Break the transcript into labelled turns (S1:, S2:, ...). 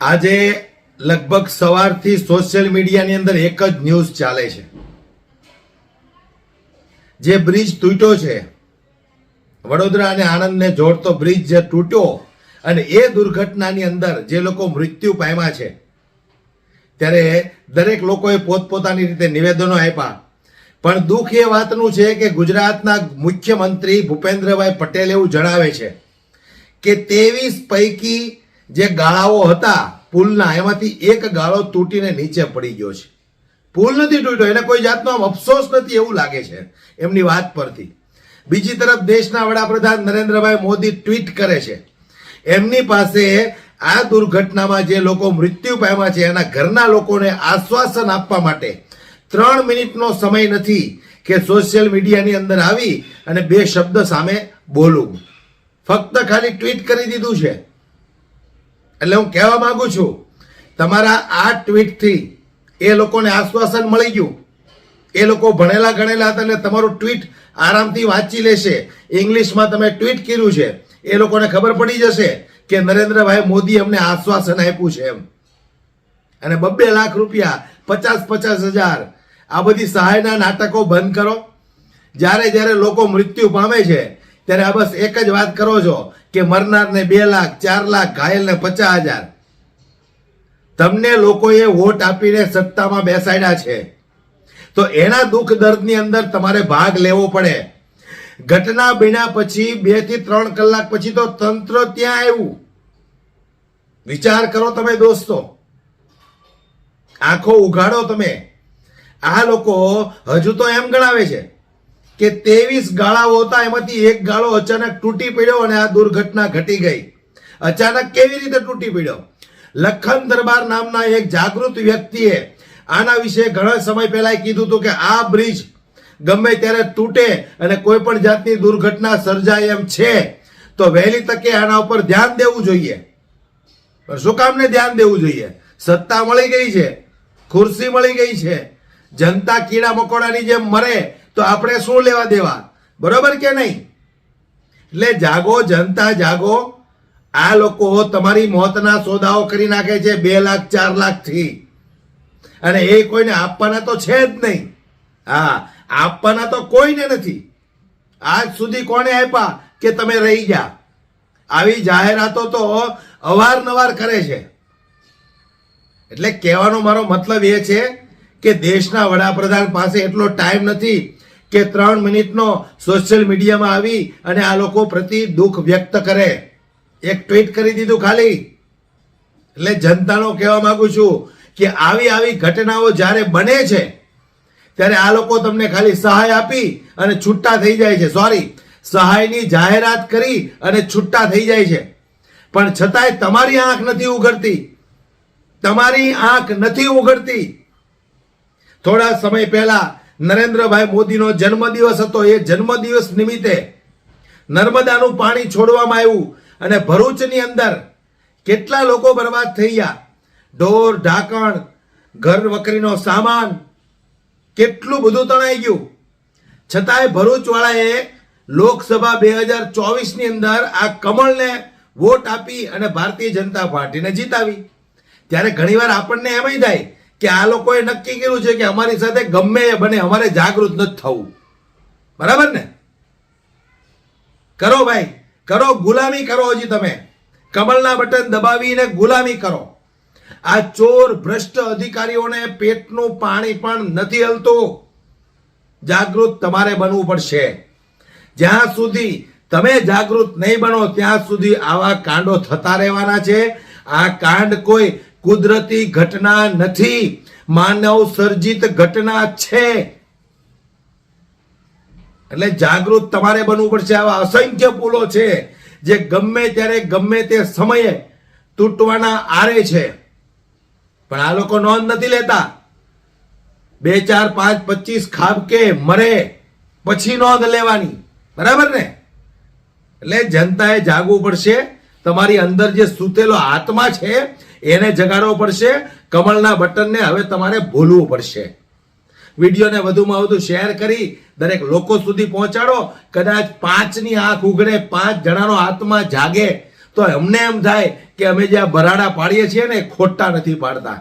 S1: આજે લગભગ સવારથી સોશિયલ મીડિયાની અંદર એક જ ન્યૂઝ ચાલે છે. જે બ્રિજ તૂટ્યો છે, વડોદરા અને આણંદને જોડતો બ્રિજ જે તૂટ્યો અને એ દુર્ઘટનાની અંદર જે લોકો મૃત્યુ પામ્યા છે, ત્યારે દરેક લોકોએ પોતપોતાની રીતે નિવેદનો આપ્યા. પણ દુઃખ એ વાતનું છે કે ગુજરાતના મુખ્યમંત્રી ભૂપેન્દ્રભાઈ પટેલ એવું જણાવે છે કે 23 પૈકી જે ગાળાઓ હતા પુલના, એમાંથી એક ગાળો તૂટીને નીચે પડી ગયો છે. પુલ નથી તૂટ્યો, એને કોઈ જાતનો આમ અફસોસ નથી એવું લાગે છે એમની વાત પરથી. બીજી તરફ દેશના વડાપ્રધાન નરેન્દ્રભાઈ મોદી ટ્વીટ કરે છે, એમની પાસે આ દુર્ઘટનામાં જે લોકો મૃત્યુ પામ્યા છે એના ઘરના લોકોને આશ્વાસન આપવા માટે 3 મિનિટનો સમય નથી કે સોશિયલ મીડિયાની અંદર આવી અને 2 શબ્દ સામે બોલું. ફક્ત ખાલી ટ્વીટ કરી દીધું છે. એટલે હું કહેવા માંગુ છું, તમારા આ ટ્વીટથી એ લોકોને આશ્વાસન મળી ગયું. એ લોકો ભણેલા ગણેલા હતા એટલે તમારું ટ્વીટ આરામથી વાંચી લેશે. ઇંગ્લિશમાં તમે ટ્વીટ કર્યું છે, એ લોકોને ખબર પડી જશે કે નરેન્દ્રભાઈ મોદી અમને આશ્વાસન આપ્યું છે એમ. અને 2 લાખ રૂપિયા, 50,000 આ બધી સહાયના નાટકો બંધ કરો. જ્યારે લોકો મૃત્યુ પામે છે ત્યારે આ બસ એક જ વાત કરો છો કે મરનારને 2 લાખ, 4 લાખ, ઘાયલને 50,000. તમને લોકોએ વોટ આપીને સત્તામાં બેસાડ્યા છે, તો એના દુઃખ દર્દની અંદર તમારે ભાગ લેવો પડે. ઘટના બન્યા પછી 2 થી 3 કલાક પછી તો તંત્ર ત્યાં આવ્યું. વિચાર કરો તમે દોસ્તો, આંખો ઉઘાડો તમે. આ લોકો હજુ તો એમ ગણાવે છે કે 23 ગાળાઓ હતા, એમાંથી એક ગાળો અચાનક તૂટી પડ્યો અને આ દુર્ઘટના ઘટી ગઈ. અચાનક કેવી રીતે તૂટી પડ્યો? લખન દરબાર નામના એક જાગૃત વ્યક્તિએ આના વિશે ઘણા સમય પહેલા કીધું હતું કે આ બ્રિજ ગમે ત્યારે તૂટે અને કોઈ પણ જાતની દુર્ઘટના સર્જાય એમ છે તો વહેલી તકે આના ઉપર ધ્યાન દેવું જોઈએ. પણ શું કામને ધ્યાન દેવું જોઈએ? સત્તા મળી ગઈ છે, ખુરશી મળી ગઈ છે, જનતા કીડા મકોડાની જેમ મરે તો આપણે શું લેવા દેવા? બરોબર કે નહીં? એટલે જાગો જનતા, જાગો. આ લોકો તમારી મોતના સોદાઓ કરી નાખે છે 2 લાખ, 4 લાખ થી, અને એ કોઈને આપવાના તો છે જ નહીં. હા, આપવાના તો કોઈને નથી. આજ સુધી કોને આપ્યા કે તમે રહી ગયા? આવી જાહેરાતો તો અવારનવાર કરે છે. એટલે કહેવાનો મારો મતલબ એ છે કે દેશના વડાપ્રધાન પાસે એટલો ટાઈમ નથી કે 3 મિનિટનો સોશિયલ મીડિયામાં આવી અને આ લોકો પ્રતિ દુઃખ વ્યક્ત કરે. એક ટ્વીટ કરી દીધું ખાલી. એટલે જનતાનો કહેવા માંગુ છું કે આવી ઘટનાઓ જ્યારે બને છે ત્યારે આ લોકો તમને ખાલી સહાય આપી અને છૂટા થઈ જાય છે. સહાયની જાહેરાત કરી અને છૂટા થઈ જાય છે. પણ છતાંય તમારી આંખ નથી ઉઘડતી. તમારી આંખ નથી ઉઘડતી. થોડા સમય પહેલા નરેન્દ્રભાઈ મોદીનો જન્મદિવસ હતો. એ જન્મદિવસ નિમિત્તે નર્મદાનું પાણી છોડવામાં આવ્યું અને ભરૂચની અંદર કેટલા લોકો બરબાદ થઈ ગયા. ઢોર ઢાંકણ, ઘર વકરીનો સામાન, કેટલું બધું તણાઈ ગયું. છતાંય ભરૂચવાળાએ લોકસભા 2024ની અંદર આ કમળને વોટ આપી અને ભારતીય જનતા પાર્ટીને જીતાવી. ત્યારે ઘણીવાર આપણને એમય થાય કે આ લોકોએ નક્કી કર્યું છે કે અમારી સાથે ગમે એ બને અમારે જાગૃત નથી થવું. બરાબર ને? કરો ભાઈ, કરો, ગુલામી કરો. હજી તમે કમળના બટન દબાવીને ગુલામી કરો. આ ચોર ભ્રષ્ટ અધિકારીઓને પેટનું પાણી પણ નથી હલતું. જાગૃત તમારે બનવું પડશે. જ્યાં સુધી તમે જાગૃત નહીં બનો ત્યાં સુધી આવા કાંડો થતા રહેવાના છે. આ કાંડ કોઈ કુદરતી ઘટના નથી, માનવ સર્જિત ઘટના છે. એટલે જાગૃત તમારે બનવું પડશે. આવા અસંખ્ય પુલો છે જે ગમે ત્યારે ગમે તે સમયે તૂટવાના આરે છે, પણ આ લોકો નોંધ નથી લેતા. 2, 4, 5, 25 ખાબકે મરે પછી નોંધ લેવાની. બરાબર ને? એટલે જનતાએ જાગવું પડશે. તમારી અંદર જે સૂતેલો આત્મા છે એને જગાડવો પડશે. કમળના બટનને હવે તમારે ભૂલવું પડશે. વિડીયોને વધુમાં વધુ શેર કરી દરેક લોકો સુધી પહોંચાડો. કદાચ 5ની આંખ ઉઘડે, 5 જણાનો આત્મા જાગે તો અમને એમ થાય કે અમે જે આ ભરાડા પાડીએ છીએ ને એ ખોટા નથી પાડતા.